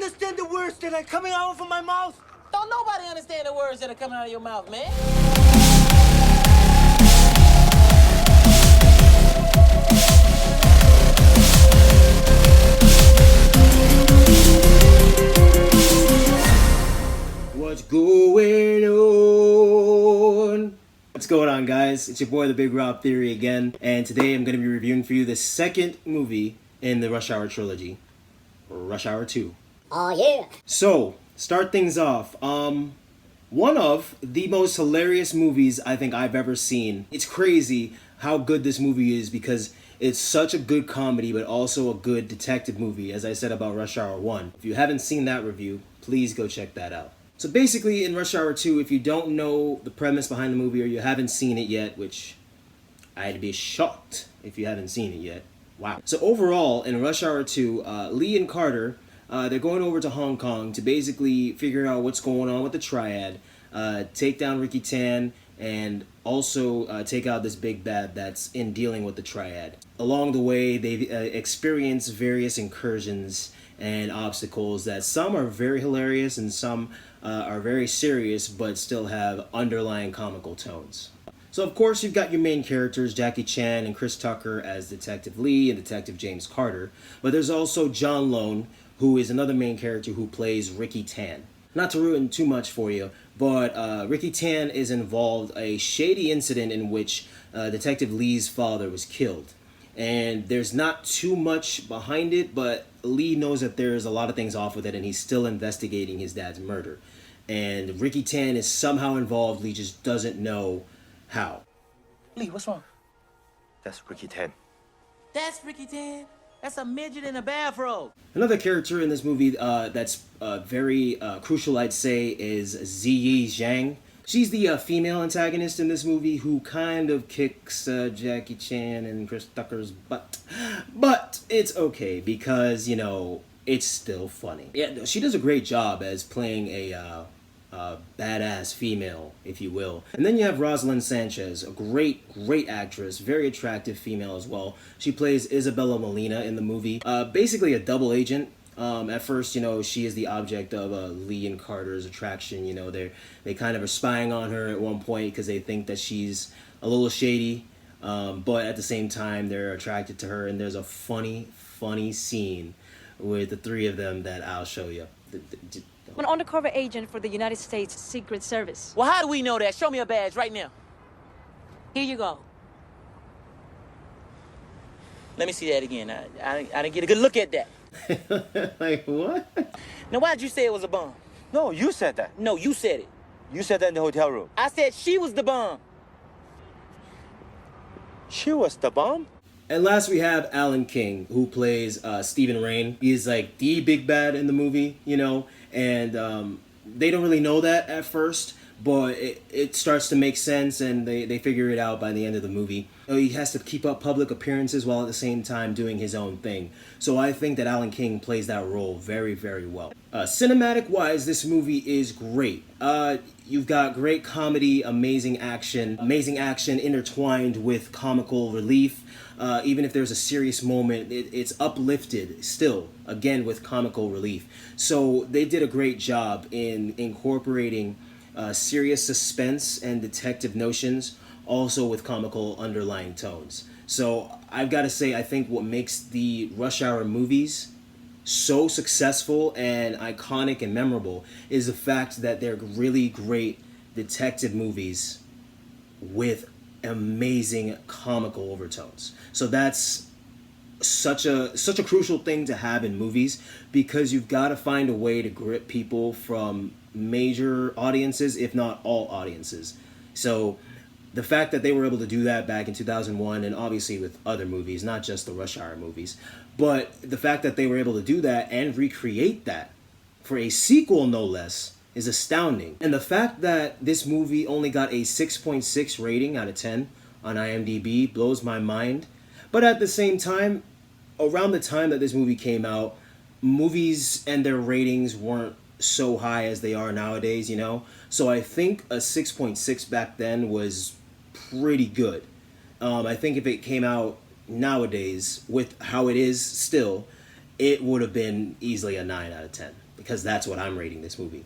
understand the words that are coming out from my mouth? Don't nobody understand the words that are coming out of your mouth, man. What's going on? What's going on, guys? It's your boy, the Big Rob Theory again, and today I'm going to be reviewing for you the second movie in the Rush Hour trilogy, Rush Hour 2. Oh yeah. So, start things off. One of the most hilarious movies I think I've ever seen. It's crazy how good this movie is because it's such a good comedy, but also a good detective movie, as I said about Rush Hour 1. If you haven't seen that review, please go check that out. So basically, in Rush Hour 2, if you don't know the premise behind the movie or you haven't seen it yet, which I'd be shocked if you haven't seen it yet. Wow. So overall, in Rush Hour 2, Lee and Carter, they're going over to Hong Kong to basically figure out what's going on with the triad, take down Ricky Tan, and also take out this big bad that's in dealing with the triad. Along the way, they experience various incursions and obstacles that some are very hilarious and some are very serious but still have underlying comical tones. So of course you've got your main characters, Jackie Chan and Chris Tucker as Detective Lee and Detective James Carter, but there's also John Lone, who is another main character who plays Ricky Tan. Not to ruin too much for you, but Ricky Tan is involved in a shady incident in which Detective Lee's father was killed. And there's not too much behind it, but Lee knows that there's a lot of things off with it, and he's still investigating his dad's murder. And Ricky Tan is somehow involved, Lee just doesn't know how. Lee, what's wrong? That's Ricky Tan. That's Ricky Tan? That's a midget in a bathrobe. Another character in this movie that's very crucial, I'd say, is Ziyi Jiang. She's the female antagonist in this movie who kind of kicks Jackie Chan and Chris Tucker's butt. But it's okay because, you know, it's still funny. Yeah, she does a great job as playing a badass female, if you will. And then you have Rosalyn Sanchez, a great actress, very attractive female as well. She plays Isabella Molina in the movie. Basically a double agent. At first, you know, she is the object of Lee and Carter's attraction. You know, they kind of are spying on her at one point because they think that she's a little shady. But at the same time, they're attracted to her. And there's a funny scene with the three of them that I'll show you. I'm an undercover agent for the United States Secret Service. Well, how do we know that? Show me a badge right now. Here you go. Let me see that again. I didn't get a good look at that. Like, what? Now, why'd you say it was a bomb? No, you said that. No, you said it. You said that in the hotel room. I said she was the bomb. She was the bomb? And last we have Alan King, who plays Stephen Rain. He is like the big bad in the movie, you know, and they don't really know that at first, but it starts to make sense and they figure it out by the end of the movie. He has to keep up public appearances while at the same time doing his own thing. So I think that Alan King plays that role very, very well. Cinematic-wise, this movie is great. You've got great comedy, amazing action intertwined with comical relief. Even if there's a serious moment, it's uplifted still, again, with comical relief. So they did a great job in incorporating serious suspense and detective notions, also with comical underlying tones. So I've got to say, I think what makes the Rush Hour movies so successful and iconic and memorable is the fact that they're really great detective movies with amazing comical overtones. So that's such a crucial thing to have in movies, because you've got to find a way to grip people from major audiences, if not all audiences. So the fact that they were able to do that back in 2001, and obviously with other movies, not just the Rush Hour movies, but the fact that they were able to do that and recreate that for a sequel, no less, is astounding. And the fact that this movie only got a 6.6 rating out of 10 on IMDb blows my mind. But at the same time, around the time that this movie came out, movies and their ratings weren't so high as they are nowadays, you know? So I think a 6.6 back then was pretty good. I think if it came out nowadays with how it is still, it would have been easily a 9 out of 10. because that's what I'm rating this movie,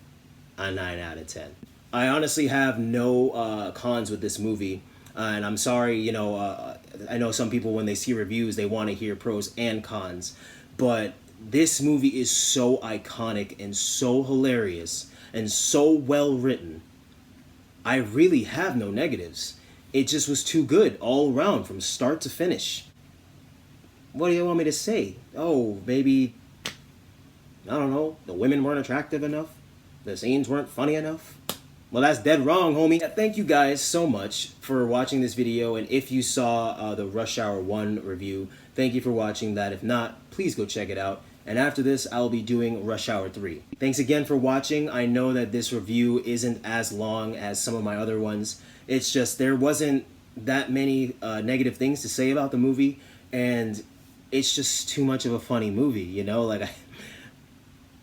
a 9 out of 10. I honestly have no cons with this movie, and I'm sorry, you know, I know some people when they see reviews they want to hear pros and cons, but this movie is so iconic and so hilarious and so well written. I really have no negatives. It just was too good all around from start to finish. What do you want me to say? Oh, maybe, I don't know, the women weren't attractive enough? The scenes weren't funny enough? Well, that's dead wrong, homie. Thank you guys so much for watching this video, and if you saw the Rush Hour 1 review, thank you for watching that. If not, please go check it out. And after this, I'll be doing Rush Hour 3. Thanks again for watching. I know that this review isn't as long as some of my other ones. It's just there wasn't that many negative things to say about the movie, and it's just too much of a funny movie, you know? Like,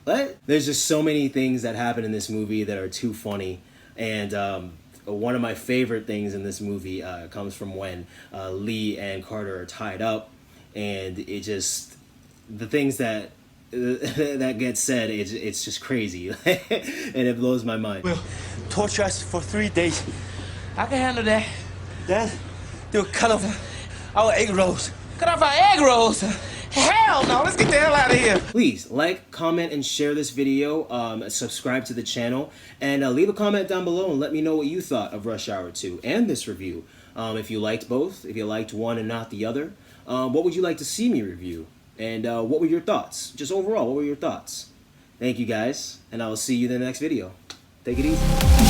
what? There's just so many things that happen in this movie that are too funny. And one of my favorite things in this movie comes from when Lee and Carter are tied up, and it just, the things that that gets said, it's just crazy, and it blows my mind. Will torture us for 3 days. I can handle that. Then they'll cut off our egg rolls. Cut off our egg rolls. Hell no, let's get the hell out of here. Please like, comment, and share this video, subscribe to the channel, and leave a comment down below and let me know what you thought of Rush Hour 2 and this review. If you liked both, if you liked one and not the other, what would you like to see me review? And what were your thoughts? Just overall, what were your thoughts? Thank you guys, and I will see you in the next video. Take it easy.